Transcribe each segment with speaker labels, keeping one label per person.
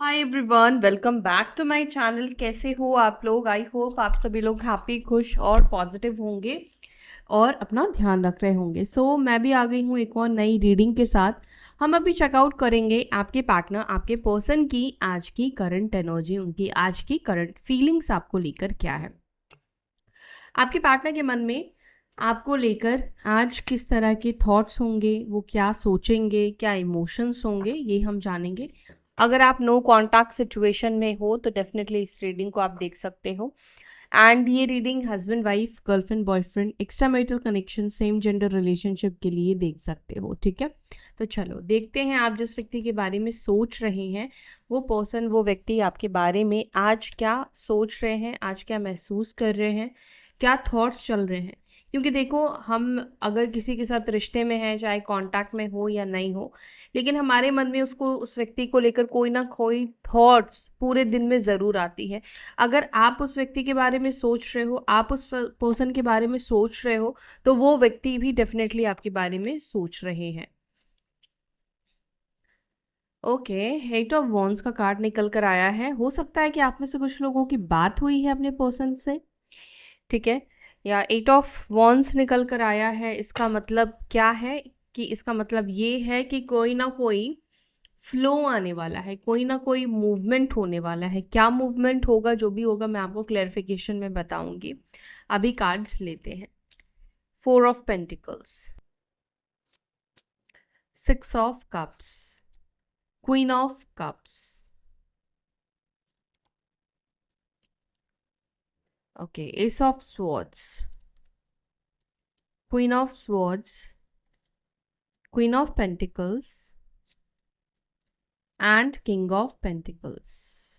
Speaker 1: Hi everyone, welcome back to my channel. कैसे हो आप लोग? आई होप आप सभी लोग हैप्पी, खुश और पॉजिटिव होंगे और अपना ध्यान रख रहे होंगे। मैं भी आ गई हूँ एक और नई रीडिंग के साथ। हम अभी चेकआउट करेंगे आपके पार्टनर, आपके पर्सन की आज की करंट एनर्जी, उनकी आज की करंट फीलिंग्स आपको लेकर क्या है। आपके पार्टनर के मन में आपको लेकर आज किस तरह के थॉट्स होंगे, वो क्या सोचेंगे, क्या इमोशंस होंगे, ये हम जानेंगे। अगर आप नो कॉन्टैक्ट सिचुएशन में हो तो डेफिनेटली इस रीडिंग को आप देख सकते हो। एंड ये reading husband wife, girlfriend boyfriend, extra marital connection, same gender relationship के लिए देख सकते हो। ठीक है, तो चलो देखते हैं आप जिस व्यक्ति के बारे में सोच रहे हैं, वो पर्सन, वो व्यक्ति आपके बारे में आज क्या सोच रहे हैं, आज क्या महसूस कर रहे हैं, क्या थॉट्स चल रहे हैं। क्योंकि देखो, हम अगर किसी के साथ रिश्ते में हैं, चाहे कांटेक्ट में हो या नहीं हो, लेकिन हमारे मन में उसको, उस व्यक्ति को लेकर कोई ना कोई थॉट्स पूरे दिन में ज़रूर आती है। अगर आप उस व्यक्ति के बारे में सोच रहे हो, आप उस पर्सन के बारे में सोच रहे हो, तो वो व्यक्ति भी डेफिनेटली आपके बारे में सोच रहे हैं। ओके, एट ऑफ वॉन्ड्स का कार्ड निकल कर आया है। हो सकता है कि आप में से कुछ लोगों की बात हुई है अपने पर्सन से। ठीक है, या एट ऑफ वॉन्ड्स निकल कर आया है। इसका मतलब क्या है कि इसका मतलब ये है कि कोई ना कोई फ्लो आने वाला है, कोई ना कोई मूवमेंट होने वाला है। क्या मूवमेंट होगा, जो भी होगा मैं आपको क्लैरिफिकेशन में बताऊंगी। अभी कार्ड्स लेते हैं। Four of pentacles, six of cups, queen of cups, okay, S of swords, queen of swords, queen of pentacles and king of pentacles.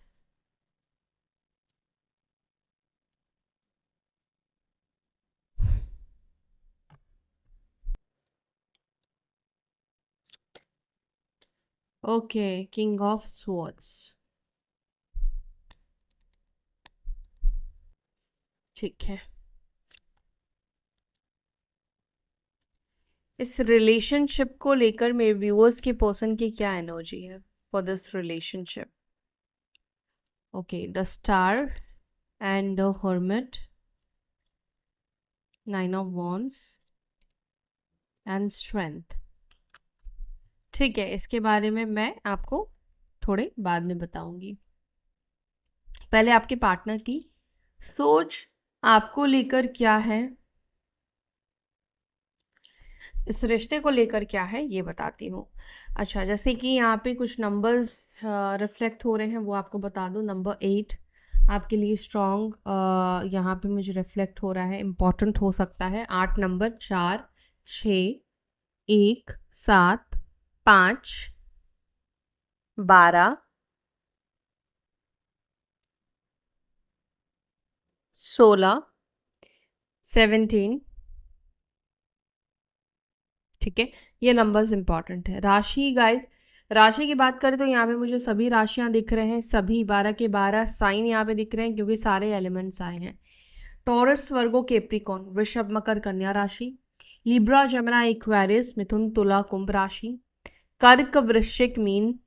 Speaker 1: Okay, king of swords. ठीक है, इस रिलेशनशिप को लेकर मेरे व्यूअर्स के पर्सन की क्या एनर्जी है for this relationship. Okay, the star and the hermit, nine of wands and strength. ठीक है, इसके बारे में मैं आपको थोड़े बाद में बताऊंगी। पहले आपके पार्टनर की सोच आपको लेकर क्या है, इस रिश्ते को लेकर क्या है, ये बताती हूँ। अच्छा, जैसे कि यहाँ पे कुछ नंबर्स रिफ्लेक्ट हो रहे हैं, वो आपको बता दूँ। नंबर 8 आपके लिए स्ट्रॉन्ग यहाँ पे मुझे रिफ्लेक्ट हो रहा है, इम्पॉर्टेंट हो सकता है। 8 नंबर, 4, 6, 1, 7, 5, 12, 16, 17। ठीक है, ये नंबर्स इंपॉर्टेंट है। राशि गाइस, राशि की बात करें तो यहाँ पे मुझे सभी राशियां दिख रहे हैं, सभी 12 के 12 साइन यहाँ पे दिख रहे हैं, क्योंकि सारे एलिमेंट्स आए हैं। टॉरस, वर्गो, केप्रिकॉन, वृषभ, मकर, कन्या राशि, लिब्रा, जमुना, इक्वेरियस, मिथुन, तुला, कुंभ राशि, कर्क, वृश्चिक, मीन,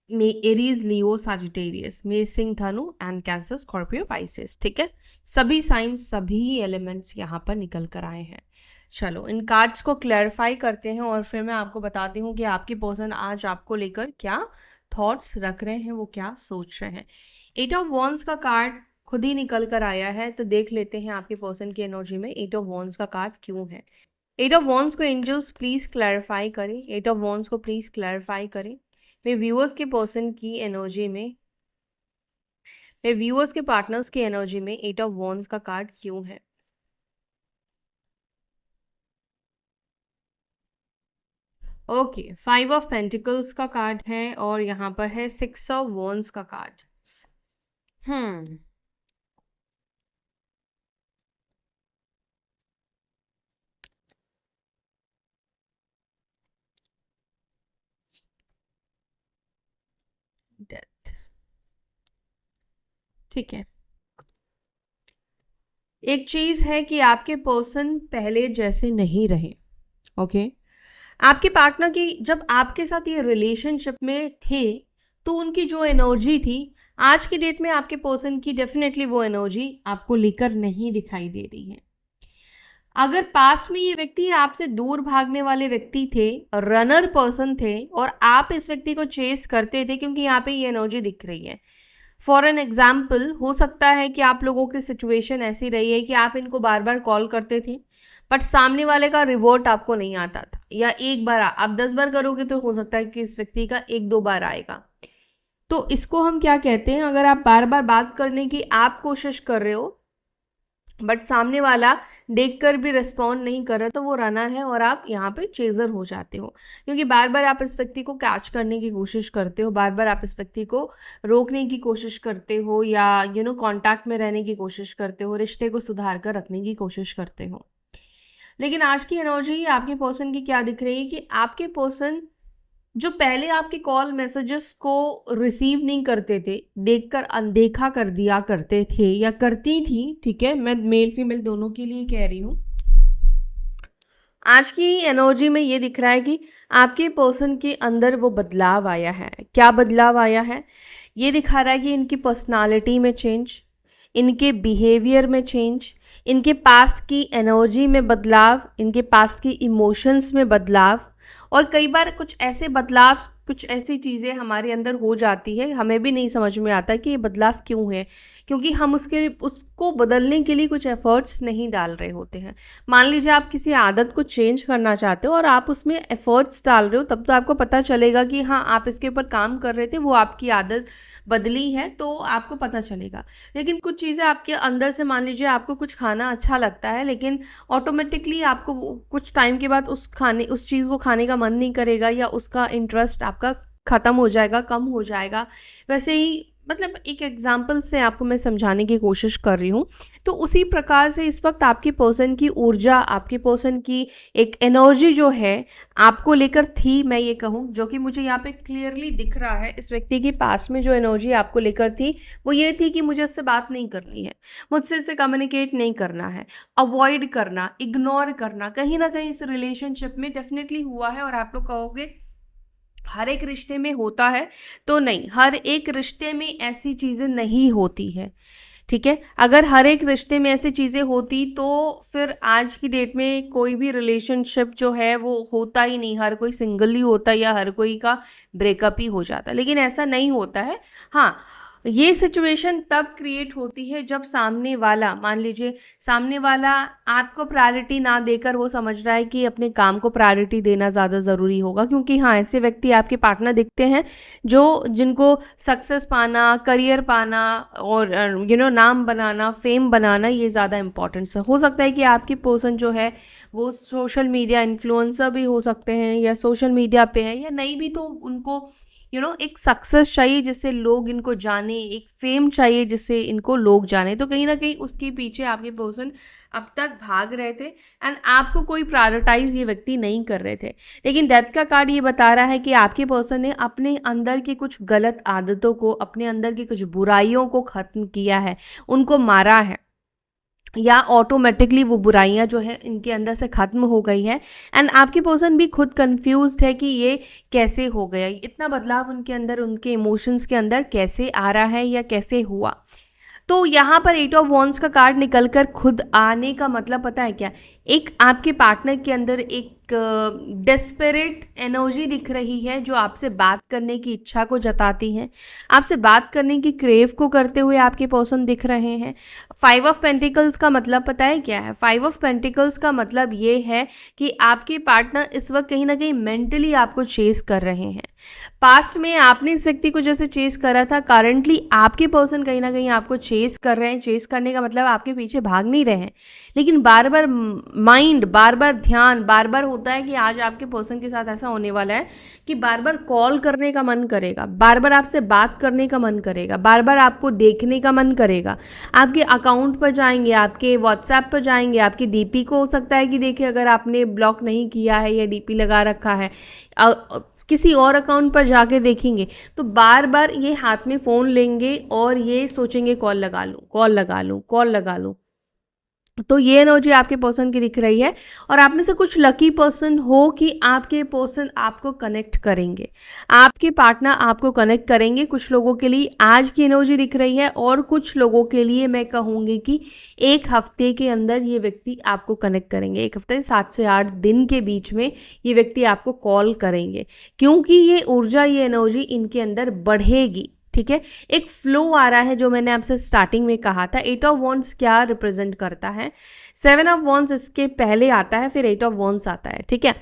Speaker 1: में एरीज, लियो, साजिटेरियस, में सिंह, धनु एंड कैंसर, स्कॉर्पियो, पाइसेस। ठीक है, सभी साइंस, सभी एलिमेंट्स यहाँ पर निकल कर आए हैं। चलो इन कार्ड्स को क्लैरिफाई करते हैं और फिर मैं आपको बताती हूँ कि आपकी पर्सन आज आपको लेकर क्या थॉट्स रख रहे हैं, वो क्या सोच रहे हैं। एट ऑफ वॉन्ड्स का कार्ड खुद ही निकल कर आया है, तो देख लेते हैं आपके पर्सन की एनर्जी में एट ऑफ वॉन्ड्स का कार्ड क्यों है। एट ऑफ वॉन्ड्स को एंजल्स प्लीज क्लैरिफाई करें, एट ऑफ वॉन्ड्स को प्लीज क्लैरिफाई करें। मेरे व्यूअर्स के पर्सन की एनर्जी में, मेरे व्यूअर्स के पार्टनर्स की एनर्जी में एट ऑफ वॉन्ड्स का कार्ड क्यों है। ओके, फाइव ऑफ पेंटिकल्स का कार्ड है और यहाँ पर है सिक्स ऑफ वॉन्ड्स का कार्ड। हम्म डेथ। ठीक है, एक चीज है कि आपके पर्सन पहले जैसे नहीं रहे। ओके, आपके पार्टनर की, जब आपके साथ ये रिलेशनशिप में थे तो उनकी जो एनर्जी थी आज की डेट में आपके पर्सन की डेफिनेटली वो एनर्जी आपको लेकर नहीं दिखाई दे रही है। अगर पास्ट में ये व्यक्ति आपसे दूर भागने वाले व्यक्ति थे, रनर पर्सन थे, और आप इस व्यक्ति को चेस करते थे, क्योंकि यहाँ पे ये एनर्जी दिख रही है। फॉर एन एग्जाम्पल, हो सकता है कि आप लोगों की सिचुएशन ऐसी रही है कि आप इनको बार बार कॉल करते थे बट सामने वाले का रिवोर्ट आपको नहीं आता था, या एक बार आप 10 बार करोगे तो हो सकता है कि इस व्यक्ति का 1-2 बार आएगा। तो इसको हम क्या कहते हैं, अगर आप बार बार बात करने की आप कोशिश कर रहे हो बट सामने वाला देखकर भी रिस्पॉन्ड नहीं कर रहा, तो वो रनर है और आप यहाँ पे चेजर हो जाते हो, क्योंकि बार बार आप इस व्यक्ति को कैच करने की कोशिश करते हो, बार बार आप इस व्यक्ति को रोकने की कोशिश करते हो, या कांटेक्ट में रहने की कोशिश करते हो, रिश्ते को सुधार कर रखने की कोशिश करते हो। लेकिन आज की एनर्जी आपके पर्सन की क्या दिख रही है कि आपके पर्सन जो पहले आपके कॉल मैसेजेस को रिसीव नहीं करते थे, देखकर अनदेखा कर दिया करते थे या करती थी, ठीक है, मैं मेल फीमेल दोनों के लिए कह रही हूँ, आज की एनर्जी में ये दिख रहा है कि आपके पर्सन के अंदर वो बदलाव आया है। क्या बदलाव आया है? ये दिखा रहा है कि इनकी पर्सनालिटी में चेंज, इनके बिहेवियर में चेंज, इनके पास्ट की एनर्जी में बदलाव, इनके पास्ट की इमोशंस में बदलाव। और कई बार कुछ ऐसे बदलाव, कुछ ऐसी चीज़ें हमारे अंदर हो जाती है, हमें भी नहीं समझ में आता कि ये बदलाव क्यों है, क्योंकि हम उसको बदलने के लिए कुछ एफर्ट्स नहीं डाल रहे होते हैं। मान लीजिए आप किसी आदत को चेंज करना चाहते हो और आप उसमें एफर्ट्स डाल रहे हो, तब तो आपको पता चलेगा कि हाँ, आप इसके ऊपर काम कर रहे थे, वो आपकी आदत बदली है, तो आपको पता चलेगा। लेकिन कुछ चीज़ें आपके अंदर से, मान लीजिए आपको कुछ खाना अच्छा लगता है, लेकिन ऑटोमेटिकली आपको कुछ टाइम के बाद उस चीज़ को खाने का मन नहीं करेगा, या उसका इंटरेस्ट आपका ख़त्म हो जाएगा, कम हो जाएगा। वैसे ही मतलब एक एग्जाम्पल से आपको मैं समझाने की कोशिश कर रही हूँ। तो उसी प्रकार से इस वक्त आपके पर्सन की ऊर्जा, आपके पर्सन की एक एनर्जी जो है आपको लेकर थी, मैं ये कहूँ, जो कि मुझे यहाँ पे क्लियरली दिख रहा है। इस व्यक्ति के पास में जो एनर्जी आपको लेकर थी वो ये थी कि मुझे इससे बात नहीं करनी है, मुझसे इससे कम्युनिकेट नहीं करना है, अवॉइड करना, इग्नोर करना, कहीं ना कहीं इस रिलेशनशिप में डेफिनेटली हुआ है। और आप लोग कहोगे हर एक रिश्ते में होता है, तो नहीं, हर एक रिश्ते में ऐसी चीज़ें नहीं होती है, ठीक है। अगर हर एक रिश्ते में ऐसी चीज़ें होती तो फिर आज की डेट में कोई भी रिलेशनशिप जो है वो होता ही नहीं, हर कोई सिंगल ही होता या हर कोई का ब्रेकअप ही हो जाता। लेकिन ऐसा नहीं होता है। हाँ, ये सिचुएशन तब क्रिएट होती है जब सामने वाला, मान लीजिए सामने वाला आपको प्रायोरिटी ना देकर वो समझ रहा है कि अपने काम को प्रायोरिटी देना ज़्यादा ज़रूरी होगा। क्योंकि हाँ, ऐसे व्यक्ति आपके पार्टनर दिखते हैं जिनको सक्सेस पाना, करियर पाना और नाम बनाना, फेम बनाना, ये ज़्यादा इंपॉर्टेंट है। हो सकता है कि आपके पर्सन जो है वो सोशल मीडिया इन्फ्लुएंसर भी हो सकते हैं, या सोशल मीडिया पे है, या नहीं भी तो उनको एक सक्सेस चाहिए जिससे लोग इनको जाने, एक फेम चाहिए जिससे इनको लोग जाने। तो कहीं ना कहीं उसके पीछे आपके पर्सन अब तक भाग रहे थे एंड आपको कोई प्रायोरिटाइज ये व्यक्ति नहीं कर रहे थे। लेकिन डेथ का कार्ड ये बता रहा है कि आपके पर्सन ने अपने अंदर की कुछ गलत आदतों को, अपने अंदर की कुछ बुराइयों को ख़त्म किया है, उनको मारा है, या ऑटोमेटिकली वो बुराइयां जो है इनके अंदर से ख़त्म हो गई है। एंड आपकी पर्सन भी खुद कंफ्यूज्ड है कि ये कैसे हो गया, इतना बदलाव उनके अंदर, उनके इमोशंस के अंदर कैसे आ रहा है या कैसे हुआ। तो यहाँ पर 8 ऑफ वॉन्ड्स का कार्ड निकलकर खुद आने का मतलब पता है क्या? एक आपके पार्टनर के अंदर एक डेस्परेट एनर्जी दिख रही है जो आपसे बात करने की इच्छा को जताती है, आपसे बात करने की क्रेव को करते हुए आपके पर्सन दिख रहे हैं। 5 ऑफ पेंटिकल्स का मतलब पता है क्या है? 5 ऑफ पेंटिकल्स का मतलब ये है कि आपके पार्टनर इस वक्त कहीं ना कहीं मेंटली आपको चेस कर रहे हैं। पास्ट में आपने इस व्यक्ति को जैसे चेस करा था, करंटली आपके पर्सन कहीं ना कहीं आपको चेस कर रहे हैं। चेस करने का मतलब आपके पीछे भाग नहीं रहे हैं, लेकिन बार बार माइंड, बार बार ध्यान, बार बार होता है कि आज आपके पर्सन के साथ ऐसा होने वाला है कि बार बार कॉल करने का मन करेगा, बार बार आपसे बात करने का मन करेगा, बार बार आपको देखने का मन करेगा। आपके अकाउंट पर जाएंगे, आपके व्हाट्सएप पर जाएंगे, आपकी डीपी को हो सकता है कि देखिए अगर आपने ब्लॉक नहीं किया है या डीपी लगा रखा है, किसी और अकाउंट पर जाके देखेंगे तो बार बार ये हाथ में फ़ोन लेंगे और ये सोचेंगे कॉल लगा लूँ, कॉल लगा लूँ, कॉल लगा लूँ। तो ये एनर्जी आपके पर्सन की दिख रही है। और आप में से कुछ लकी पर्सन हो कि आपके पर्सन आपको कनेक्ट करेंगे, आपके पार्टनर आपको कनेक्ट करेंगे। कुछ लोगों के लिए आज की एनर्जी दिख रही है और कुछ लोगों के लिए मैं कहूँगी कि एक हफ्ते के अंदर ये व्यक्ति आपको कनेक्ट करेंगे। एक हफ्ते 7 से 8 दिन के बीच में ये व्यक्ति आपको कॉल करेंगे, क्योंकि ये ऊर्जा, ये एनर्जी इनके अंदर बढ़ेगी। ठीक है, एक फ्लो आ रहा है जो मैंने आपसे स्टार्टिंग में कहा था। 8 ऑफ वॉन्ड्स क्या रिप्रेजेंट करता है? 7 ऑफ वॉन्ड्स इसके पहले आता है, फिर 8 ऑफ वॉन्ड्स आता है। ठीक है,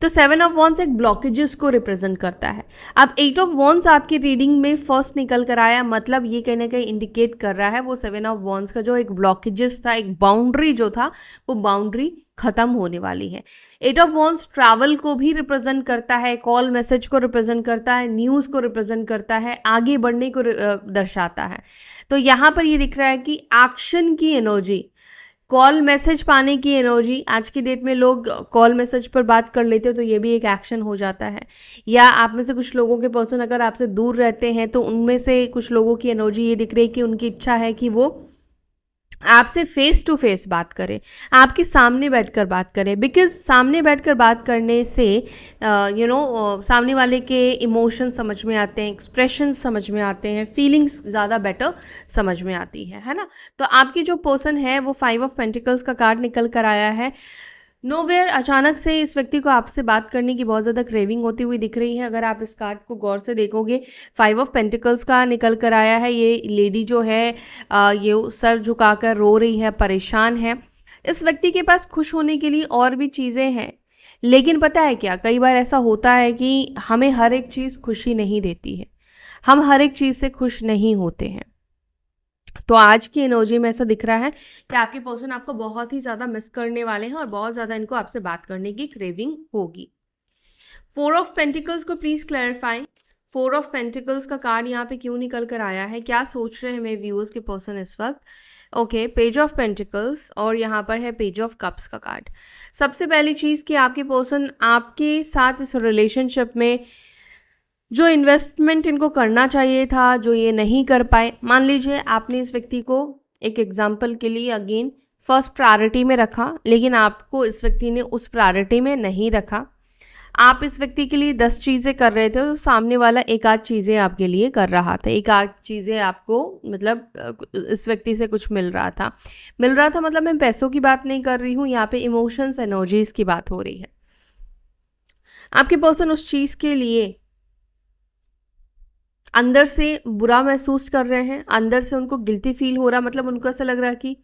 Speaker 1: तो 7 ऑफ वॉन्ड्स एक ब्लॉकेजेस को रिप्रेजेंट करता है। अब 8 ऑफ वॉन्ड्स आपकी रीडिंग में फर्स्ट निकल कर आया, मतलब ये कहीं ना कहीं इंडिकेट कर रहा है वो 7 ऑफ वॉन्ड्स का जो एक ब्लॉकेजेस था, एक बाउंड्री जो था, वो बाउंड्री खत्म होने वाली है। 8 ऑफ वॉन्ड्स ट्रैवल को भी रिप्रेजेंट करता है, कॉल मैसेज को रिप्रेजेंट करता है, न्यूज़ को रिप्रेजेंट करता है, आगे बढ़ने को दर्शाता है। तो यहाँ पर ये दिख रहा है कि एक्शन की एनर्जी, कॉल मैसेज पाने की एनर्जी। आज की डेट में लोग कॉल मैसेज पर बात कर लेते हो तो ये भी एक एक्शन हो जाता है। या आप में से कुछ लोगों के पर्सन अगर आपसे दूर रहते हैं तो उनमें से कुछ लोगों की एनर्जी ये दिख रही है कि उनकी इच्छा है कि वो आपसे फेस टू फेस बात करें, आपके सामने बैठकर बात करें। बिकॉज सामने बैठकर बात करने से सामने वाले के इमोशन समझ में आते हैं, एक्सप्रेशन समझ में आते हैं, फीलिंग्स ज़्यादा बेटर समझ में आती है ना। तो आपकी जो पर्सन है वो 5 ऑफ पेंटिकल्स का कार्ड निकल कर आया है। नोवेयर अचानक से इस व्यक्ति को आपसे बात करने की बहुत ज़्यादा क्रेविंग होती हुई दिख रही है। अगर आप इस कार्ड को गौर से देखोगे, 5 ऑफ पेंटिकल्स का निकल कर आया है। ये लेडी जो है ये सर झुकाकर रो रही है, परेशान है। इस व्यक्ति के पास खुश होने के लिए और भी चीज़ें हैं, लेकिन पता है क्या, कई बार ऐसा होता है कि हमें हर एक चीज़ खुशी नहीं देती है, हम हर एक चीज़ से खुश नहीं होते हैं। तो आज की एनर्जी में ऐसा दिख रहा है कि आपके पर्सन आपको बहुत ही ज़्यादा मिस करने वाले हैं और बहुत ज़्यादा इनको आपसे बात करने की क्रेविंग होगी। 4 ऑफ पेंटिकल्स को प्लीज़ क्लैरिफाई। 4 ऑफ पेंटिकल्स का कार्ड यहाँ पे क्यों निकल कर आया है? क्या सोच रहे हैं मेरे व्यूअर्स के पर्सन इस वक्त? ओके, पेज ऑफ पेंटिकल्स और यहाँ पर है पेज ऑफ कप्स का कार्ड। सबसे पहली चीज़ कि आपके पर्सन आपके साथ इस रिलेशनशिप में जो इन्वेस्टमेंट इनको करना चाहिए था, जो ये नहीं कर पाए। मान लीजिए आपने इस व्यक्ति को, एक एग्जाम्पल के लिए अगेन, फर्स्ट प्रायोरिटी में रखा, लेकिन आपको इस व्यक्ति ने उस प्रायोरिटी में नहीं रखा। आप इस व्यक्ति के लिए 10 चीज़ें कर रहे थे तो सामने वाला एक आध चीज़ें आपके लिए कर रहा था, एक आध चीज़ें आपको, मतलब इस व्यक्ति से कुछ मिल रहा था। मतलब मैं पैसों की बात नहीं कर रही हूँ, यहाँ पे इमोशंस, एनर्जीज की बात हो रही है। आपके पर्सन उस चीज़ के लिए अंदर से बुरा महसूस कर रहे हैं, अंदर से उनको गिल्टी फील हो रहा, मतलब उनको ऐसा लग रहा है कि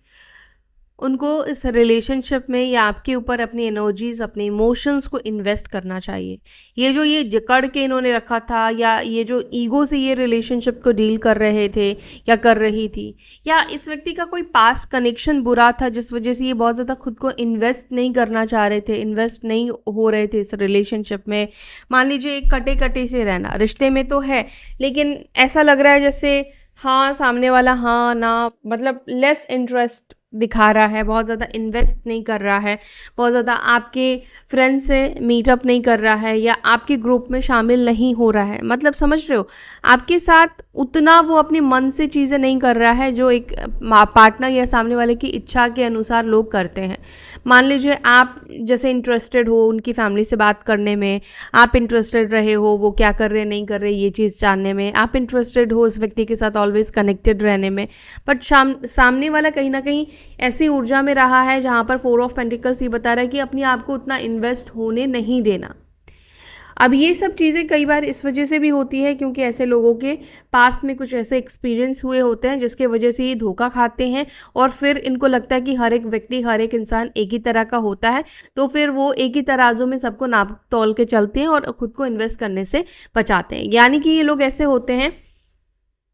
Speaker 1: उनको इस रिलेशनशिप में या आपके ऊपर अपनी एनर्जीज, अपने इमोशंस को इन्वेस्ट करना चाहिए। ये जो ये जकड़ के इन्होंने रखा था, या ये जो ईगो से ये रिलेशनशिप को डील कर रहे थे या कर रही थी, या इस व्यक्ति का कोई पास्ट कनेक्शन बुरा था जिस वजह से ये बहुत ज़्यादा खुद को इन्वेस्ट नहीं करना चाह रहे थे, इन्वेस्ट नहीं हो रहे थे इस रिलेशनशिप में। मान लीजिए एक कटे कटे से रहना, रिश्ते में तो है लेकिन ऐसा लग रहा है जैसे हाँ सामने वाला हाँ ना, मतलब लेस इंटरेस्ट दिखा रहा है, बहुत ज़्यादा इन्वेस्ट नहीं कर रहा है, बहुत ज़्यादा आपके फ्रेंड से मीटअप नहीं कर रहा है, या आपके ग्रुप में शामिल नहीं हो रहा है। मतलब समझ रहे हो, आपके साथ उतना वो अपने मन से चीज़ें नहीं कर रहा है जो एक पार्टनर या सामने वाले की इच्छा के अनुसार लोग करते हैं। मान लीजिए आप जैसे इंटरेस्टेड हो उनकी फैमिली से बात करने में, आप इंटरेस्टेड रहे हो वो क्या कर रहे नहीं कर रहे ये चीज़ जानने में, आप इंटरेस्टेड हो उस व्यक्ति के साथ ऑलवेज कनेक्टेड रहने में, बट सामने वाला कहीं ना कहीं ऐसी ऊर्जा में रहा है जहाँ पर 4 ऑफ पेंटिकल्स ये बता रहा है कि अपने आप को उतना इन्वेस्ट होने नहीं देना। अब ये सब चीज़ें कई बार इस वजह से भी होती है क्योंकि ऐसे लोगों के पास में कुछ ऐसे एक्सपीरियंस हुए होते हैं जिसके वजह से ये धोखा खाते हैं, और फिर इनको लगता है कि हर एक व्यक्ति, हर एक इंसान एक ही तरह का होता है, तो फिर वो एक ही तराजू में सबको नाप तोल के चलते हैं और खुद को इन्वेस्ट करने से बचाते हैं। यानी कि ये लोग ऐसे होते हैं,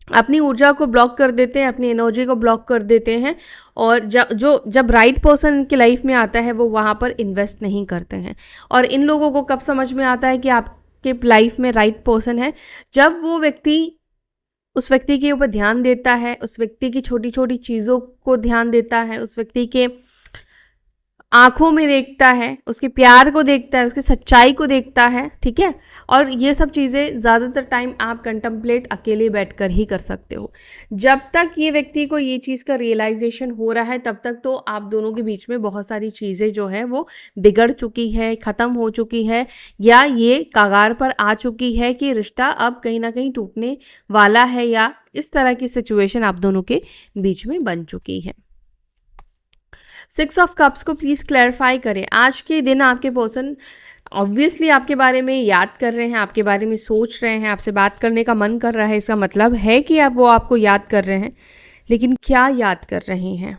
Speaker 1: अपनी ऊर्जा को ब्लॉक कर देते हैं, अपनी एनर्जी को ब्लॉक कर देते हैं, और जब राइट पर्सन इनकी लाइफ में आता है वो वहाँ पर इन्वेस्ट नहीं करते हैं। और इन लोगों को कब समझ में आता है कि आपके लाइफ में राइट पर्सन है? जब वो व्यक्ति उस व्यक्ति के ऊपर ध्यान देता है, उस व्यक्ति की छोटी छोटी चीज़ों को ध्यान देता है, उस व्यक्ति के आँखों में देखता है, उसके प्यार को देखता है, उसकी सच्चाई को देखता है, ठीक है। और ये सब चीज़ें ज़्यादातर टाइम आप कंtemplate अकेले बैठकर ही कर सकते हो। जब तक ये व्यक्ति को ये चीज़ का रियलाइजेशन हो रहा है तब तक तो आप दोनों के बीच में बहुत सारी चीज़ें जो है वो बिगड़ चुकी है, ख़त्म हो चुकी है, या ये कगार पर आ चुकी है कि रिश्ता अब कहीं ना कहीं टूटने वाला है, या इस तरह की सिचुएशन आप दोनों के बीच में बन चुकी है। 6 ऑफ कप्स को प्लीज़ क्लैरिफाई करें। आज के दिन आपके पर्सन ऑब्वियसली आपके बारे में याद कर रहे हैं, आपके बारे में सोच रहे हैं, आपसे बात करने का मन कर रहा है। इसका मतलब है कि आप वो आपको याद कर रहे हैं, लेकिन क्या याद कर रहे हैं?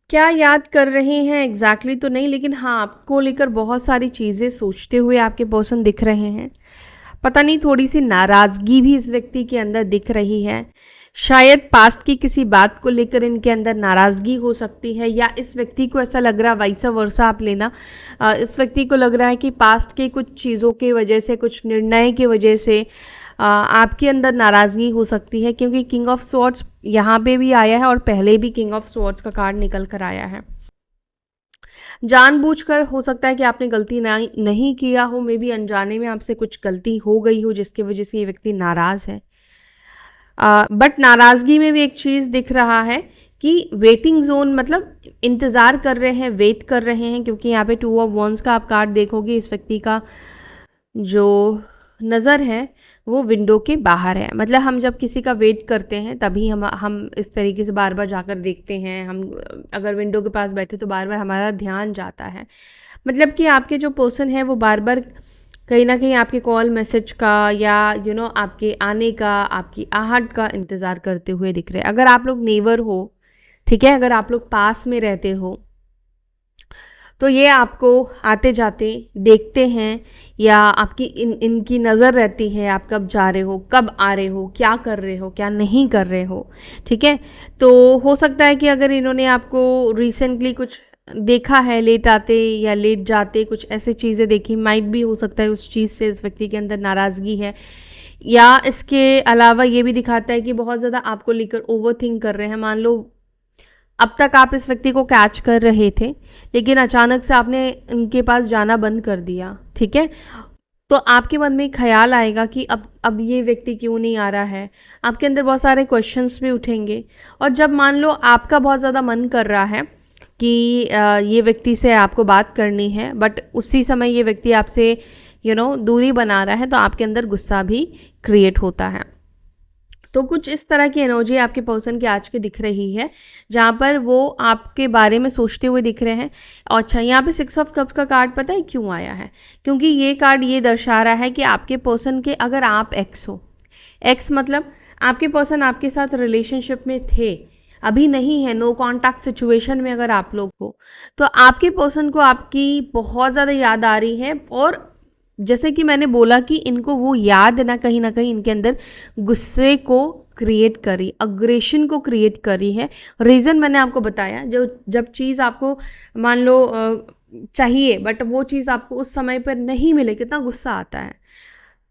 Speaker 1: क्या याद कर रहे हैं एग्जैक्टली तो नहीं, लेकिन हाँ आपको लेकर बहुत सारी चीज़ें सोचते हुए आपके पर्सन दिख रहे हैं। पता नहीं, थोड़ी सी नाराज़गी भी इस व्यक्ति के अंदर दिख रही है। शायद पास्ट की किसी बात को लेकर इनके अंदर नाराज़गी हो सकती है, या इस व्यक्ति को ऐसा लग रहा, वाइसा वर्सा आप लेना, इस व्यक्ति को लग रहा है कि पास्ट के कुछ चीज़ों की वजह से, कुछ निर्णय की वजह से आपके अंदर नाराज़गी हो सकती है, क्योंकि किंग ऑफ स्वॉर्ड्स यहाँ पे भी आया है और पहले भी किंग ऑफ स्वॉर्ड्स का कार्ड निकल कर आया है। जानबूझकर हो सकता है कि आपने गलती नहीं किया हो, मे बी अनजाने में आपसे कुछ गलती हो गई हो जिसकी वजह से ये व्यक्ति नाराज़ है। बट नाराज़गी में भी एक चीज़ दिख रहा है कि वेटिंग जोन, मतलब इंतज़ार कर रहे हैं, वेट कर रहे हैं, क्योंकि यहाँ पे 2 ऑफ वॉन्ड्स का आप कार्ड देखोगे, इस व्यक्ति का जो नज़र है वो विंडो के बाहर है। मतलब हम जब किसी का वेट करते हैं तभी हम इस तरीके से बार बार जाकर देखते हैं। हम अगर विंडो के पास बैठे तो बार बार हमारा ध्यान जाता है। मतलब कि आपके जो पर्सन है वो बार बार कहीं ना कहीं आपके कॉल मैसेज का, या आपके आने का, आपकी आहट का इंतज़ार करते हुए दिख रहे हैं। अगर आप लोग नेबर हो, ठीक है, अगर आप लोग पास में रहते हो, तो ये आपको आते जाते देखते हैं, या आपकी इनकी नज़र रहती है, आप कब जा रहे हो, कब आ रहे हो, क्या कर रहे हो, क्या नहीं कर रहे हो, ठीक है। तो हो सकता है कि अगर इन्होंने आपको रिसेंटली कुछ देखा है, लेट आते या लेट जाते, कुछ ऐसी चीज़ें देखी, माइट भी हो सकता है उस चीज़ से इस व्यक्ति के अंदर नाराज़गी है। या इसके अलावा ये भी दिखाता है कि बहुत ज़्यादा आपको लेकर ओवर थिंक कर रहे हैं। मान लो अब तक आप इस व्यक्ति को कैच कर रहे थे, लेकिन अचानक से आपने उनके पास जाना बंद कर दिया, ठीक है। तो आपके मन में ख्याल आएगा कि अब ये व्यक्ति क्यों नहीं आ रहा है। आपके अंदर बहुत सारे क्वेश्चंस भी उठेंगे। और जब मान लो आपका बहुत ज़्यादा मन कर रहा है कि ये व्यक्ति से आपको बात करनी है, बट उसी समय ये व्यक्ति आपसे दूरी बना रहा है, तो आपके अंदर गुस्सा भी क्रिएट होता है। तो कुछ इस तरह की एनर्जी आपके पर्सन की आज की दिख रही है, जहाँ पर वो आपके बारे में सोचते हुए दिख रहे हैं। और अच्छा, यहाँ पे 6 ऑफ कप्स का कार्ड पता है क्यों आया है? क्योंकि ये कार्ड ये दर्शा रहा है कि आपके पर्सन के, अगर आप एक्स हो, एक्स मतलब आपके पर्सन आपके साथ रिलेशनशिप में थे, अभी नहीं है, नो कॉन्टैक्ट सिचुएशन में अगर आप लोग हो, तो आपके पर्सन को आपकी बहुत ज़्यादा याद आ रही है। और जैसे कि मैंने बोला कि इनको वो याद ना कहीं इनके अंदर गुस्से को क्रिएट करी, अग्रेशन को क्रिएट करी है। रीज़न मैंने आपको बताया, जब चीज़ आपको मान लो चाहिए, बट वो चीज़ आपको उस समय पर नहीं मिले, कितना गुस्सा आता है।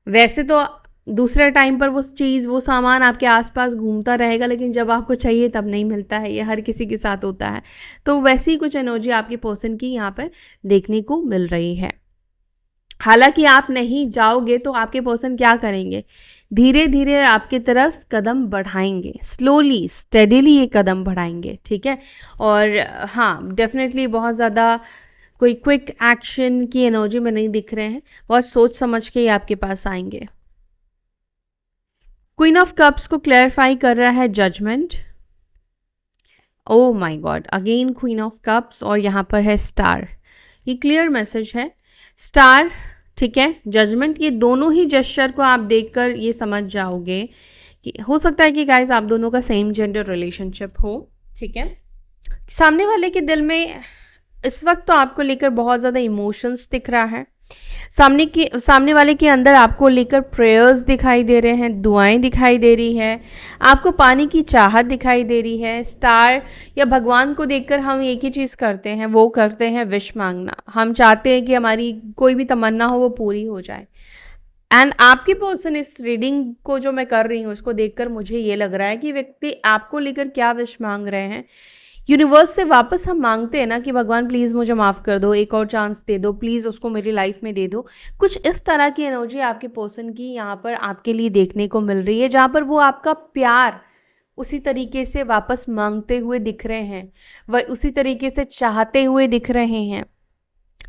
Speaker 1: वैसे तो दूसरे टाइम पर वो चीज़, वो सामान आपके आसपास घूमता रहेगा, लेकिन जब आपको चाहिए तब नहीं मिलता है। ये हर किसी के साथ होता है। तो वैसी कुछ एनर्जी आपके पर्सन की यहाँ पर देखने को मिल रही है। हालांकि आप नहीं जाओगे तो आपके पर्सन क्या करेंगे? धीरे धीरे आपकी तरफ कदम बढ़ाएंगे, स्लोली स्टेडीली ये कदम बढ़ाएंगे, ठीक है। और हाँ, डेफिनेटली बहुत ज़्यादा कोई क्विक एक्शन की एनर्जी में नहीं दिख रहे हैं, बहुत सोच समझ के ही आपके पास आएंगे। क्वीन ऑफ कप्स को क्लैरिफाई कर रहा है judgement. Oh my god, again queen of cups, और यहाँ पर है स्टार। ये क्लियर मैसेज है, स्टार, ठीक है, जजमेंट। ये दोनों ही जेस्चर को आप देखकर ये समझ जाओगे कि हो सकता है कि गाइस आप दोनों का सेम जेंडर रिलेशनशिप हो, ठीक है। सामने वाले के दिल में इस वक्त तो आपको लेकर बहुत ज़्यादा इमोशंस दिख रहा है। सामने वाले के अंदर आपको लेकर प्रेयर्स दिखाई दे रहे हैं, दुआएं दिखाई दे रही है, आपको पाने की चाहत दिखाई दे रही है। स्टार या भगवान को देखकर हम एक ही चीज़ करते हैं, वो करते हैं विश मांगना। हम चाहते हैं कि हमारी कोई भी तमन्ना हो वो पूरी हो जाए। एंड आपकी पर्सन इस रीडिंग को जो मैं कर रही हूँ उसको देखकर मुझे ये लग रहा है कि व्यक्ति आपको लेकर क्या विश मांग रहे हैं। यूनिवर्स से वापस हम मांगते हैं ना कि भगवान प्लीज़ मुझे माफ़ कर दो, एक और चांस दे दो, प्लीज़ उसको मेरी लाइफ में दे दो। कुछ इस तरह की एनर्जी आपके पर्सन की यहाँ पर आपके लिए देखने को मिल रही है, जहाँ पर वो आपका प्यार उसी तरीके से वापस मांगते हुए दिख रहे हैं, वह उसी तरीके से चाहते हुए दिख रहे हैं,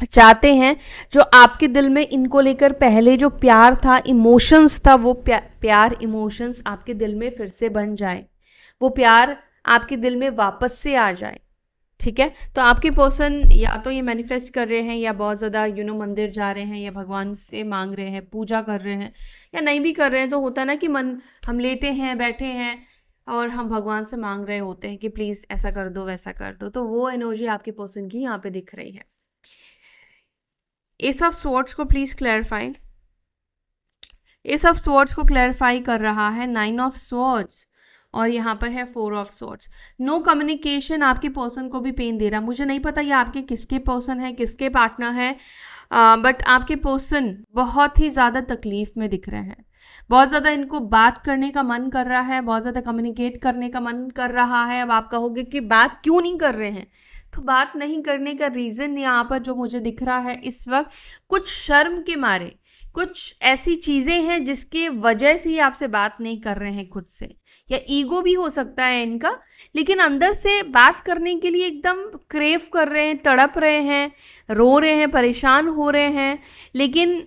Speaker 1: चाहते हैं जो आपके दिल में इनको लेकर पहले जो प्यार था, इमोशंस था, वो प्यार इमोशंस आपके दिल में फिर से बन जाए, वो प्यार आपके दिल में वापस से आ जाए। ठीक है, तो आपके पर्सन या तो ये मैनिफेस्ट कर रहे हैं या बहुत ज़्यादा मंदिर जा रहे हैं या भगवान से मांग रहे हैं, पूजा कर रहे हैं, या नहीं भी कर रहे हैं तो होता ना कि मन हम लेटे हैं, बैठे हैं और हम भगवान से मांग रहे होते हैं कि प्लीज़ ऐसा कर दो, वैसा कर दो। तो वो एनर्जी आपके पर्सन की यहाँ पे दिख रही है। एस ऑफ स्वॉर्ड्स को please clarify. S of swords को क्लैरिफाई कर रहा है 9 ऑफ स्वॉर्ड्स और यहाँ पर है 4 ऑफ स्वॉर्ड्स। नो कम्युनिकेशन आपके पर्सन को भी पेन दे रहा है। मुझे नहीं पता ये आपके किसके पर्सन है, किसके पार्टनर है, बट आपके पर्सन बहुत ही ज़्यादा तकलीफ में दिख रहे हैं। बहुत ज़्यादा इनको बात करने का मन कर रहा है, बहुत ज़्यादा कम्युनिकेट करने का मन कर रहा है। अब आप कहोगे कि बात क्यों नहीं कर रहे हैं, तो बात नहीं करने का रीज़न यहाँ पर जो मुझे दिख रहा है इस वक्त, कुछ शर्म के मारे, कुछ ऐसी चीज़ें हैं जिसके वजह से ही आपसे बात नहीं कर रहे हैं खुद से, या ईगो भी हो सकता है इनका, लेकिन अंदर से बात करने के लिए एकदम क्रेव कर रहे हैं, तड़प रहे हैं, रो रहे हैं, परेशान हो रहे हैं, लेकिन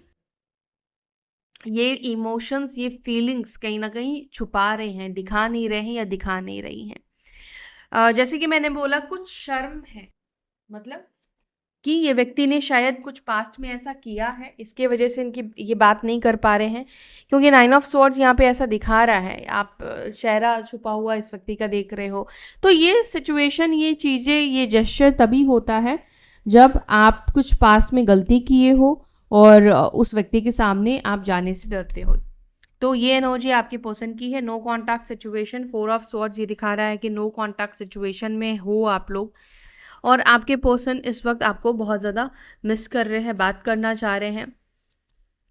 Speaker 1: ये इमोशंस, ये फीलिंग्स कहीं ना कहीं छुपा रहे हैं, दिखा नहीं रहे हैं या दिखा नहीं रही हैं। जैसे कि मैंने बोला कुछ शर्म है, मतलब कि ये व्यक्ति ने शायद कुछ पास्ट में ऐसा किया है, इसके वजह से इनकी ये बात नहीं कर पा रहे हैं, क्योंकि 9 ऑफ स्वॉर्ड्स यहाँ पे ऐसा दिखा रहा है, आप चेहरा छुपा हुआ इस व्यक्ति का देख रहे हो। तो ये सिचुएशन, ये चीज़ें, ये जेस्चर तभी होता है जब आप कुछ पास्ट में गलती किए हो और उस व्यक्ति के सामने आप जाने से डरते हो। तो ये एनर्जी आपके पर्सन की है। No contact situation, 4 of swords ये दिखा रहा है कि नो कॉन्टैक्ट सिचुएशन में हो आप लोग, और आपके पर्सन इस वक्त आपको बहुत ज़्यादा मिस कर रहे हैं, बात करना चाह रहे हैं,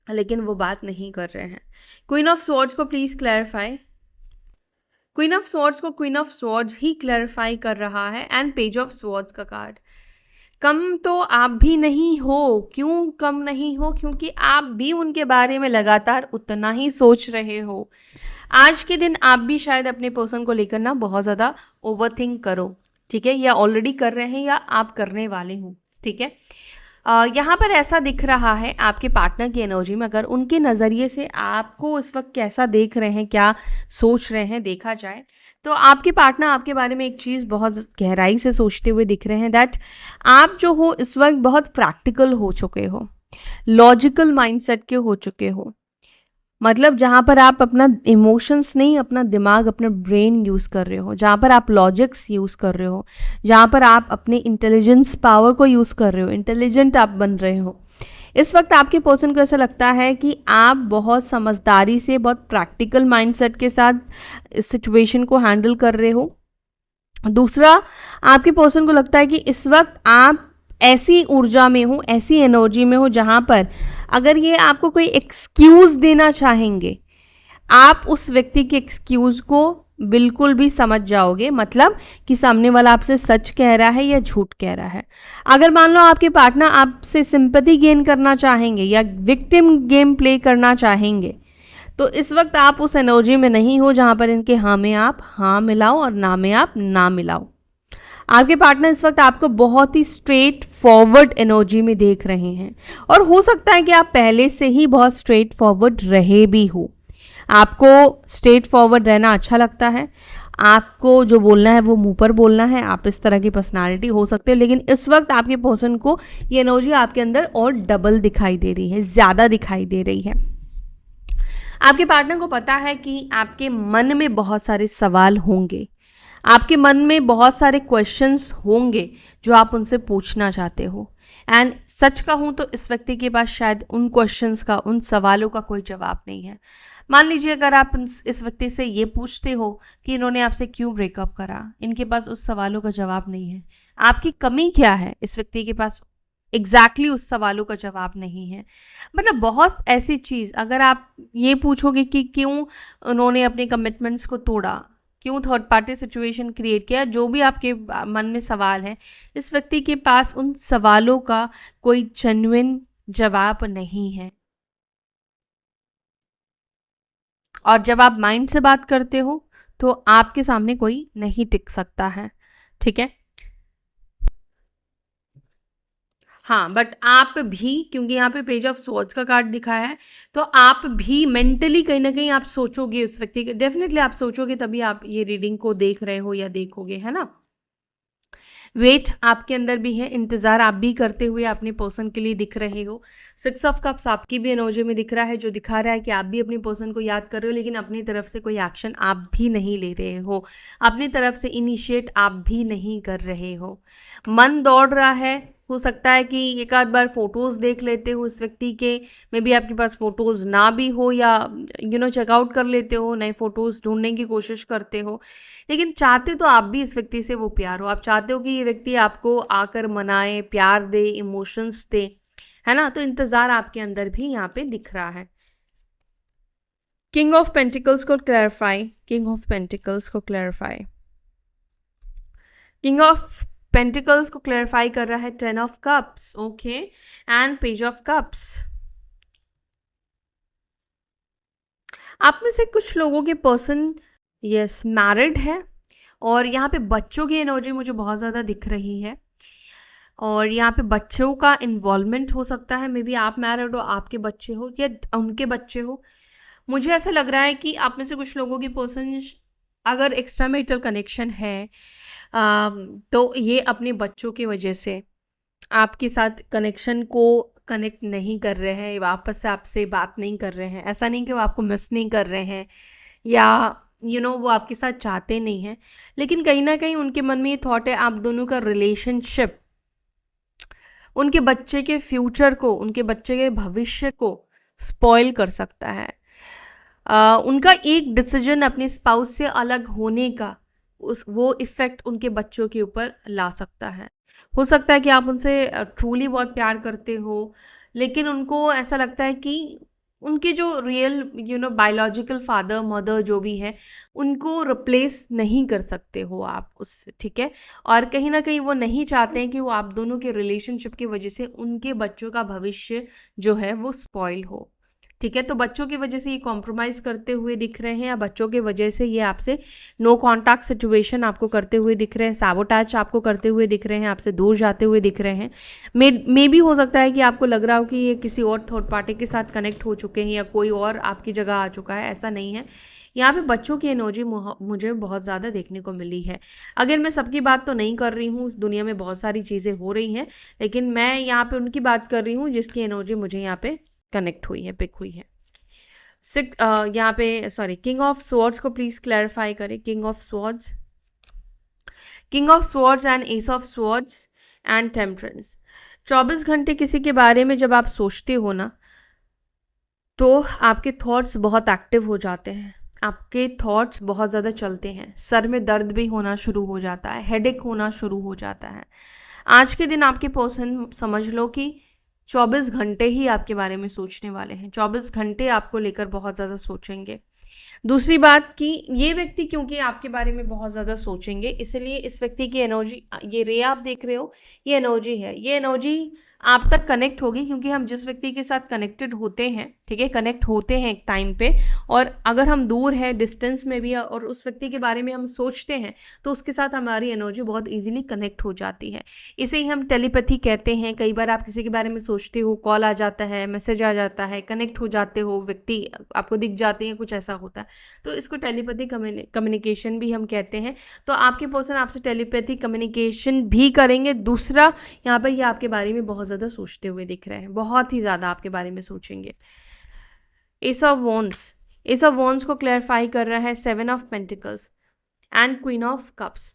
Speaker 1: लेकिन वो बात नहीं कर रहे हैं। क्वीन ऑफ स्वॉर्ड्स को please clarify. Queen of swords को क्वीन ऑफ स्वॉर्ड्स ही क्लैरिफाई कर रहा है, एंड पेज ऑफ स्वॉर्ड्स का कार्ड। कम तो आप भी नहीं हो। क्यों कम नहीं हो? क्योंकि आप भी उनके बारे में लगातार उतना ही सोच रहे हो। आज के दिन आप भी शायद अपने पर्सन को लेकर ना बहुत ज़्यादा ओवरथिंक करो, ठीक है, या ऑलरेडी कर रहे हैं या आप करने वाले हो, ठीक है। यहाँ पर ऐसा दिख रहा है आपके पार्टनर की एनर्जी में, अगर उनके नज़रिए से आपको इस वक्त कैसा देख रहे हैं, क्या सोच रहे हैं देखा जाए, तो आपके पार्टनर आपके बारे में एक चीज़ बहुत गहराई से सोचते हुए दिख रहे हैं, दैट आप जो हो इस वक्त बहुत प्रैक्टिकल हो चुके हो, लॉजिकल माइंडसेट के हो चुके हो। मतलब जहाँ पर आप अपना इमोशंस नहीं, अपना दिमाग, अपना ब्रेन यूज़ कर रहे हो, जहाँ पर आप लॉजिक्स यूज़ कर रहे हो, जहाँ पर आप अपने इंटेलिजेंस पावर को यूज़ कर रहे हो, इंटेलिजेंट आप बन रहे हो। इस वक्त आपके पर्सन को ऐसा लगता है कि आप बहुत समझदारी से, बहुत प्रैक्टिकल माइंडसेट के साथ इस सिचुएशन को हैंडल कर रहे हो। दूसरा, आपके पर्सन को लगता है कि इस वक्त आप ऐसी ऊर्जा में हो, ऐसी एनर्जी में हो जहाँ पर अगर ये आपको कोई एक्सक्यूज़ देना चाहेंगे, आप उस व्यक्ति के एक्सक्यूज़ को बिल्कुल भी समझ जाओगे, मतलब कि सामने वाला आपसे सच कह रहा है या झूठ कह रहा है। अगर मान लो आपके पार्टनर आपसे सिंपैथी गेन करना चाहेंगे या विक्टिम गेम प्ले करना चाहेंगे, तो इस वक्त आप उस एनर्जी में नहीं हो जहाँ पर इनके हाँ में आप हाँ मिलाओ और ना में आप ना मिलाओ। आपके पार्टनर इस वक्त आपको बहुत ही स्ट्रेट फॉरवर्ड एनर्जी में देख रहे हैं, और हो सकता है कि आप पहले से ही बहुत स्ट्रेट फॉरवर्ड रहे भी हो। आपको स्ट्रेट फॉरवर्ड रहना अच्छा लगता है, आपको जो बोलना है वो मुंह पर बोलना है, आप इस तरह की पर्सनालिटी हो सकते हो, लेकिन इस वक्त आपके पर्सन को ये एनर्जी आपके अंदर और डबल दिखाई दे रही है, ज़्यादा दिखाई दे रही है। आपके पार्टनर को पता है कि आपके मन में बहुत सारे सवाल होंगे, आपके मन में बहुत सारे क्वेश्चंस होंगे जो आप उनसे पूछना चाहते हो, एंड सच कहूँ तो इस व्यक्ति के पास शायद उन क्वेश्चंस का, उन सवालों का कोई जवाब नहीं है। मान लीजिए अगर आप इस व्यक्ति से ये पूछते हो कि इन्होंने आपसे क्यों ब्रेकअप करा, इनके पास उस सवालों का जवाब नहीं है। आपकी कमी क्या है, इस व्यक्ति के पास एग्जैक्टली उस सवालों का जवाब नहीं है। मतलब बहुत ऐसी चीज़, अगर आप ये पूछोगे कि क्यों उन्होंने अपने कमिटमेंट्स को तोड़ा, क्यों थर्ड पार्टी सिचुएशन क्रिएट किया, जो भी आपके मन में सवाल है, इस व्यक्ति के पास उन सवालों का कोई जेन्युइन जवाब नहीं है। और जब आप माइंड से बात करते हो तो आपके सामने कोई नहीं टिक सकता है, ठीक है। हाँ, बट आप भी, क्योंकि यहाँ पे पेज ऑफ स्वॉर्ड्स का कार्ड दिखा है, तो आप भी मेंटली कहीं ना कहीं आप सोचोगे उस व्यक्ति के, डेफिनेटली आप सोचोगे तभी आप ये रीडिंग को देख रहे हो या देखोगे, है ना। वेट आपके अंदर भी है, इंतज़ार आप भी करते हुए अपने पर्सन के लिए दिख रहे हो। 6 ऑफ कप्स आपकी भी एनर्जी में दिख रहा है, जो दिखा रहा है कि आप भी अपने पर्सन को याद कर रहे हो, लेकिन अपनी तरफ से कोई एक्शन आप भी नहीं ले रहे हो, अपनी तरफ से इनिशिएट आप भी नहीं कर रहे हो। मन दौड़ रहा है, हो सकता है कि एक आध बार फोटोज़ देख लेते हो इस व्यक्ति के, मे बी आपके पास फोटोज़ ना भी हो, या चेकआउट कर लेते हो, नए फोटोज़ ढूंढने की कोशिश करते हो, लेकिन चाहते तो आप भी इस व्यक्ति से वो प्यार हो। आप चाहते हो कि ये व्यक्ति आपको आकर मनाए, प्यार दे, इमोशंस दे, है ना। तो इंतज़ार आपके अंदर भी यहाँ पे दिख रहा है। किंग ऑफ पेंटिकल्स को क्लैरिफाई, किंग ऑफ पेंटिकल्स को क्लैरिफाई, किंग ऑफ पेंटिकल्स को क्लैरिफाई कर रहा है 10 of cups, okay, and page of cups. आप में से कुछ लोगों के पर्सन यस मैरिड है, और यहाँ पे बच्चों की एनर्जी मुझे बहुत ज़्यादा दिख रही है, और यहाँ पे बच्चों का इन्वॉल्वमेंट हो सकता है, मे बी आप मैरिड हो, आपके बच्चे हो या उनके बच्चे हो। मुझे ऐसा लग रहा है कि आप में से कुछ लोगों की पर्सन अगर एक्स्ट्रा मैरिटल कनेक्शन है, तो ये अपने बच्चों की वजह से आपके साथ कनेक्शन को कनेक्ट नहीं कर रहे हैं, वापस से आपसे बात नहीं कर रहे हैं। ऐसा नहीं कि वो आपको मिस नहीं कर रहे हैं, या वो आपके साथ चाहते नहीं हैं, लेकिन कहीं ना कहीं उनके मन में ये थॉट है आप दोनों का रिलेशनशिप उनके बच्चे के फ्यूचर को, उनके बच्चे के भविष्य को स्पॉइल कर सकता है। उनका एक डिसीजन अपने स्पाउस से अलग होने का वो इफ़ेक्ट उनके बच्चों के ऊपर ला सकता है। हो सकता है कि आप उनसे ट्रूली बहुत प्यार करते हो, लेकिन उनको ऐसा लगता है कि उनके जो रियल बायोलॉजिकल फादर मदर जो भी है, उनको रिप्लेस नहीं कर सकते हो आप उससे, ठीक है। और कहीं ना कहीं वो नहीं चाहते हैं कि वो आप दोनों के रिलेशनशिप की वजह से उनके बच्चों का भविष्य जो है वो स्पॉइल हो, ठीक है। तो बच्चों की वजह से ये कॉम्प्रोमाइज़ करते हुए दिख रहे हैं, या बच्चों की वजह से ये आपसे नो कॉन्टैक्ट सिचुएशन आपको करते हुए दिख रहे हैं, सैबोटैज आपको करते हुए दिख रहे हैं, आपसे दूर जाते हुए दिख रहे हैं। मे भी हो सकता है कि आपको लग रहा हो कि ये किसी और थर्ड पार्टी के साथ कनेक्ट हो चुके हैं, या कोई और आपकी जगह आ चुका है। ऐसा नहीं है, यहाँ पे बच्चों की एनर्जी मुझे बहुत ज़्यादा देखने को मिली है। अगर मैं सबकी बात तो नहीं कर रही हूँ, दुनिया में बहुत सारी चीज़ें हो रही हैं, लेकिन मैं यहाँ पे उनकी बात कर रही हूँ जिसकी एनर्जी मुझे यहाँ पे कनेक्ट हुई है, पिक हुई है। यहाँ पे सॉरी, किंग ऑफ स्वॉर्ड्स को प्लीज क्लैरिफाई करें। King of swords, king of swords and S of swords and temperance. 24 घंटे किसी के बारे में जब आप सोचते हो ना, तो आपके थॉट्स बहुत एक्टिव हो जाते हैं, आपके थॉट्स बहुत ज़्यादा चलते हैं, सर में दर्द भी होना शुरू हो जाता है, हेडेक होना शुरू हो जाता है। आज के दिन आपके पर्सन समझ लो कि 24 घंटे ही आपके बारे में सोचने वाले हैं, 24 घंटे आपको लेकर बहुत ज़्यादा सोचेंगे। दूसरी बात कि ये व्यक्ति क्योंकि आपके बारे में बहुत ज़्यादा सोचेंगे, इसलिए इस व्यक्ति की एनर्जी, ये रे आप देख रहे हो, ये एनर्जी है, ये एनर्जी आप तक कनेक्ट होगी, क्योंकि हम जिस व्यक्ति के साथ कनेक्टेड होते हैं, ठीक है, कनेक्ट होते हैं एक टाइम पे, और अगर हम दूर हैं डिस्टेंस में भी और उस व्यक्ति के बारे में हम सोचते हैं, तो उसके साथ हमारी एनर्जी बहुत इजीली कनेक्ट हो जाती है। इसे ही हम टेलीपैथी कहते हैं। कई बार आप किसी के बारे में सोचते हो, कॉल आ जाता है, मैसेज आ जाता है, कनेक्ट हो जाते हो, व्यक्ति आपको दिख जाते हैं, कुछ ऐसा होता है, तो इसको टेलीपैथी कम्युनिकेशन भी हम कहते हैं। तो आपके पर्सन आपसे टेलीपैथी कम्युनिकेशन भी करेंगे। दूसरा, यहाँ पर ये आपके बारे में बहुत ज़्यादा सोचते हुए दिख रहे हैं, बहुत ही ज़्यादा आपके बारे में सोचेंगे। S of wands, S of wands को क्लैरिफाई कर रहा है 7 of pentacles and queen of cups.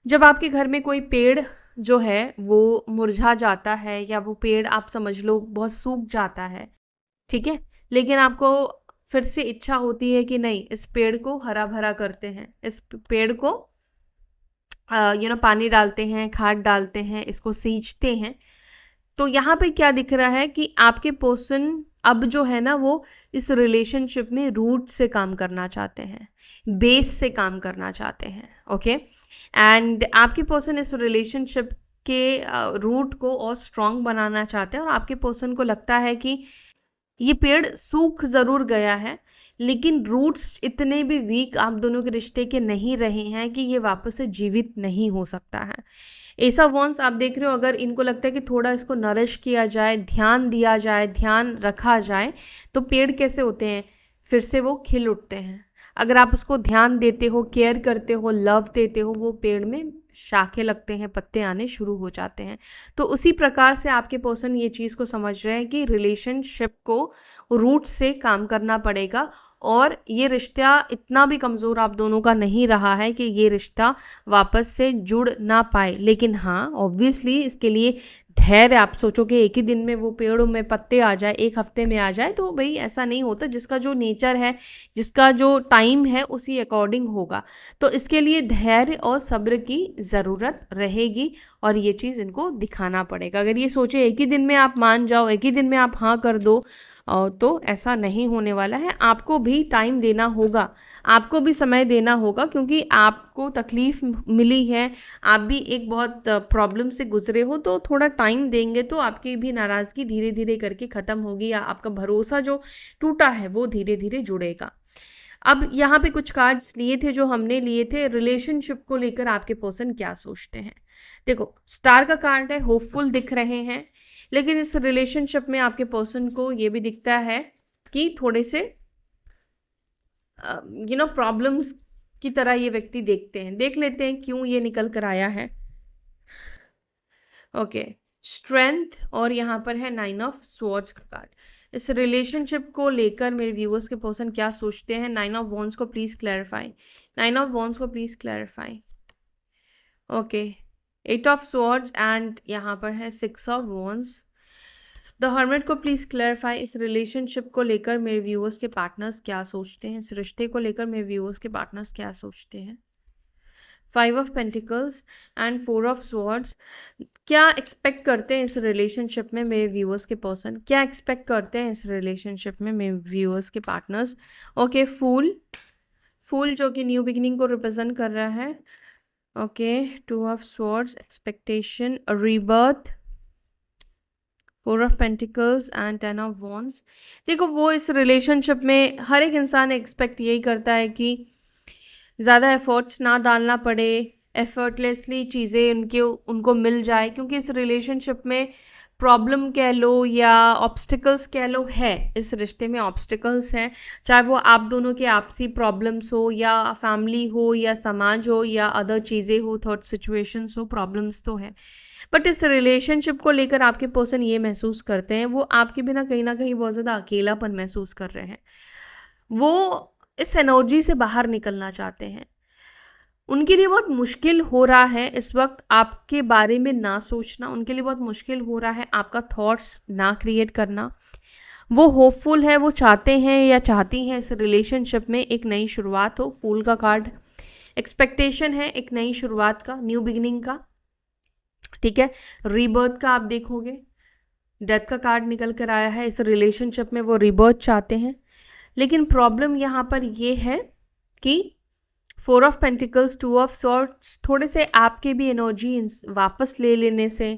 Speaker 1: जब आपके घर में कोई पेड़ जो है वो मुरझा जाता है, या वो पेड़ आप समझ लो बहुत सूख जाता है, ठीक है, लेकिन आपको फिर से इच्छा होती है कि नहीं, इस पेड़ को हरा भरा करते हैं, इस पेड़ को पानी डालते हैं, खाद डालते हैं, इसको सींचते हैं, तो यहाँ पे क्या दिख रहा है कि आपके पर्सन अब जो है ना वो इस रिलेशनशिप में रूट से काम करना चाहते हैं, बेस से काम करना चाहते हैं। ओके, एंड आपके पर्सन इस रिलेशनशिप के रूट को और स्ट्रॉन्ग बनाना चाहते हैं, और आपके पर्सन को लगता है कि ये पेड़ सूख ज़रूर गया है, लेकिन रूट्स इतने भी वीक आप दोनों के रिश्ते के नहीं रहे हैं कि ये वापस से जीवित नहीं हो सकता है। ऐसा वॉन्स आप देख रहे हो, अगर इनको लगता है कि थोड़ा इसको नरिश किया जाए, ध्यान दिया जाए, ध्यान रखा जाए, तो पेड़ कैसे होते हैं, फिर से वो खिल उठते हैं। अगर आप उसको ध्यान देते हो, केयर करते हो, लव देते हो, वो पेड़ में शाखें लगते हैं, पत्ते आने शुरू हो जाते हैं। तो उसी प्रकार से आपके पर्सन ये चीज़ को समझ रहे हैं कि रिलेशनशिप को रूट से काम करना पड़ेगा, और ये रिश्ता इतना भी कमज़ोर आप दोनों का नहीं रहा है कि ये रिश्ता वापस से जुड़ ना पाए। लेकिन हाँ, ऑब्वियसली इसके लिए धैर्य, आप सोचो कि एक ही दिन में वो पेड़ों में पत्ते आ जाए, एक हफ्ते में आ जाए, तो भाई ऐसा नहीं होता। जिसका जो नेचर है, जिसका जो टाइम है, उसी अकॉर्डिंग होगा। तो इसके लिए धैर्य और सब्र की ज़रूरत रहेगी, और ये चीज़ इनको दिखाना पड़ेगा। अगर ये सोचे एक ही दिन में आप मान जाओ, एक ही दिन में आप हाँ कर दो, तो ऐसा नहीं होने वाला है। आपको भी टाइम देना होगा, आपको भी समय देना होगा, क्योंकि आपको तकलीफ़ मिली है, आप भी एक बहुत प्रॉब्लम से गुजरे हो। तो थोड़ा टाइम देंगे तो आपकी भी नाराज़गी धीरे धीरे करके ख़त्म होगी, या आपका भरोसा जो टूटा है वो धीरे धीरे जुड़ेगा। अब यहाँ पे कुछ कार्ड्स लिए थे जो हमने लिए थे, रिलेशनशिप को लेकर आपके पर्सन क्या सोचते हैं। देखो, स्टार का कार्ड है, होपफुल दिख रहे हैं, लेकिन इस रिलेशनशिप में आपके पर्सन को ये भी दिखता है कि थोड़े से प्रॉब्लम्स की तरह ये व्यक्ति देखते हैं। देख लेते हैं क्यों ये निकल कर आया है। ओके, स्ट्रेंथ, और यहाँ पर है 9 ऑफ स्वॉर्ड्स का कार्ड। इस रिलेशनशिप को लेकर मेरे व्यूअर्स के पर्सन क्या सोचते हैं। 9 ऑफ वॉन्ड्स को प्लीज़ क्लैरिफाई, 9 ऑफ वॉन्ड्स को please clarify. Okay, 8 of swords, and यहाँ पर है 6 ऑफ वॉन्ड्स। द हर्मिट को प्लीज़ क्लैरिफाई, इस रिलेशनशिप को लेकर मेरे व्यूअर्स के पार्टनर्स क्या सोचते हैं, इस रिश्ते को लेकर मेरे व्यूअर्स के पार्टनर्स क्या सोचते हैं। 5 of pentacles and 4 of swords. क्या एक्सपेक्ट करते हैं इस रिलेशनशिप में मेरे व्यूअर्स के पर्सन, क्या एक्सपेक्ट करते हैं इस रिलेशनशिप में मेरे व्यूअर्स के पार्टनर्स। ओके, फूल जो कि न्यू बिगिनिंग को रिप्रेजेंट कर रहा है। Okay, 2 of swords, expectation, rebirth, 4 of pentacles and 10 of wands. देखो, वो इस रिलेशनशिप में हर एक इंसान एक्सपेक्ट यही करता है कि ज़्यादा एफर्ट्स ना डालना पड़े, एफर्टलेसली चीज़ें उनको मिल जाए, क्योंकि इस रिलेशनशिप में प्रॉब्लम कह लो या ऑब्स्टिकल्स कह लो, है इस रिश्ते में ऑब्स्टिकल्स हैं, चाहे वो आप दोनों के आपसी प्रॉब्लम्स हो, या फैमिली हो, या समाज हो, या अदर चीज़ें हो, थर्ड सिचुएशंस हो, प्रॉब्लम्स तो है। बट इस रिलेशनशिप को लेकर आपके पर्सन ये महसूस करते हैं, वो आपके बिना कहीं ना कहीं बहुत ज़्यादा अकेलापन महसूस कर रहे हैं। वो इस एनर्जी से बाहर निकलना चाहते हैं। उनके लिए बहुत मुश्किल हो रहा है इस वक्त आपके बारे में ना सोचना, उनके लिए बहुत मुश्किल हो रहा है आपका थॉट्स ना क्रिएट करना। वो होपफुल है, वो चाहते हैं या चाहती हैं इस रिलेशनशिप में एक नई शुरुआत हो। फूल का कार्ड एक्सपेक्टेशन है एक नई शुरुआत का, न्यू बिगिनिंग का, ठीक है। रीबर्थ का आप देखोगे, डेथ का कार्ड निकल कर आया है। इस रिलेशनशिप में वो रीबर्थ चाहते हैं, लेकिन प्रॉब्लम यहाँ पर ये है कि 4 ऑफ पेंटिकल्स, 2 ऑफ सॉर्ड्स, थोड़े से आपके भी एनर्जी वापस ले लेने से,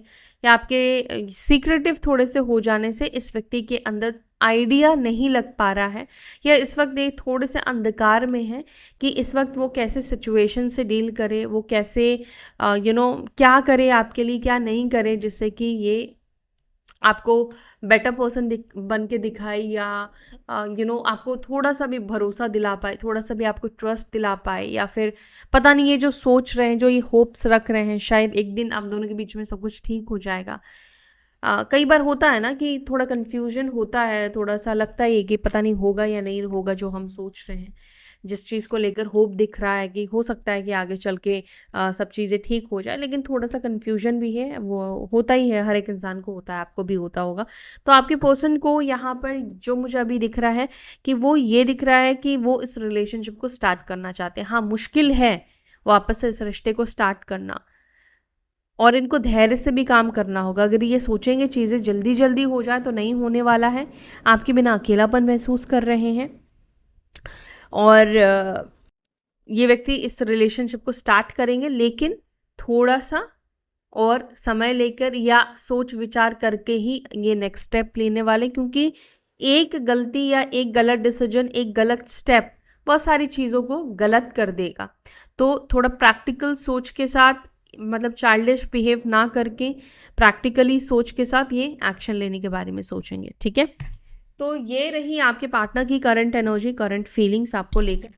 Speaker 1: या आपके सीक्रेटिव थोड़े से हो जाने से इस व्यक्ति के अंदर आइडिया नहीं लग पा रहा है, या इस वक्त ये थोड़े से अंधकार में है कि इस वक्त वो कैसे सिचुएशन से डील करे, वो कैसे क्या करे आपके लिए, क्या नहीं करे, जिससे कि ये आपको बेटर पर्सन बन के दिखाए, या आपको थोड़ा सा भी भरोसा दिला पाए, थोड़ा सा भी आपको ट्रस्ट दिला पाए, या फिर पता नहीं ये जो सोच रहे हैं, जो ये होप्स रख रहे हैं, शायद एक दिन आप दोनों के बीच में सब कुछ ठीक हो जाएगा। कई बार होता है ना कि थोड़ा कन्फ्यूजन होता है, थोड़ा सा लगता है कि पता नहीं होगा या नहीं होगा जो हम सोच रहे हैं, जिस चीज़ को लेकर होप दिख रहा है कि हो सकता है कि आगे चल के सब चीज़ें ठीक हो जाए, लेकिन थोड़ा सा कन्फ्यूजन भी है, वो होता ही है, हर एक इंसान को होता है, आपको भी होता होगा। तो आपके पर्सन को यहाँ पर जो मुझे अभी दिख रहा है कि वो ये दिख रहा है कि वो इस रिलेशनशिप को स्टार्ट करना चाहते हैं। हाँ, मुश्किल है वापस से इस रिश्ते को स्टार्ट करना, और इनको धैर्य से भी काम करना होगा। अगर ये सोचेंगे चीज़ें जल्दी जल्दी हो जाए तो नहीं होने वाला है। आपके बिना अकेलापन महसूस कर रहे हैं और ये व्यक्ति इस रिलेशनशिप को स्टार्ट करेंगे, लेकिन थोड़ा सा और समय लेकर या सोच विचार करके ही ये नेक्स्ट स्टेप लेने वाले, क्योंकि एक गलती या एक गलत डिसीजन, एक गलत स्टेप बहुत सारी चीज़ों को गलत कर देगा। तो थोड़ा प्रैक्टिकल सोच के साथ, मतलब चाइल्डिश बिहेव ना करके प्रैक्टिकली सोच के साथ ये एक्शन लेने के बारे में सोचेंगे। ठीक है, तो ये रही आपके पार्टनर की करंट एनर्जी, करंट फीलिंग्स आपको लेकर,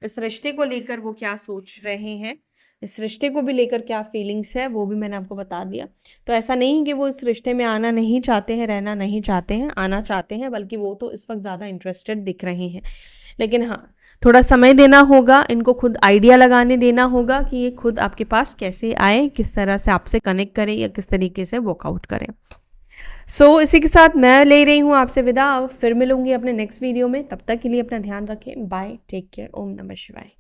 Speaker 1: इस रिश्ते को लेकर वो क्या सोच रहे हैं, इस रिश्ते को भी लेकर क्या फीलिंग्स है वो भी मैंने आपको बता दिया। तो ऐसा नहीं कि वो इस रिश्ते में आना नहीं चाहते हैं, रहना नहीं चाहते हैं, आना चाहते हैं, बल्कि वो तो इस वक्त ज़्यादा इंटरेस्टेड दिख रहे हैं। लेकिन हाँ, थोड़ा समय देना होगा, इनको खुद आइडिया लगाने देना होगा कि ये खुद आपके पास कैसे आए, किस तरह से आपसे कनेक्ट करें या किस तरीके से वर्कआउट करें। सो इसी के साथ मैं ले रही हूँ आपसे विदा। अब फिर मिलूंगी अपने नेक्स्ट वीडियो में, तब तक के लिए अपना ध्यान रखें। बाय, टेक केयर, ओम नमः शिवाय।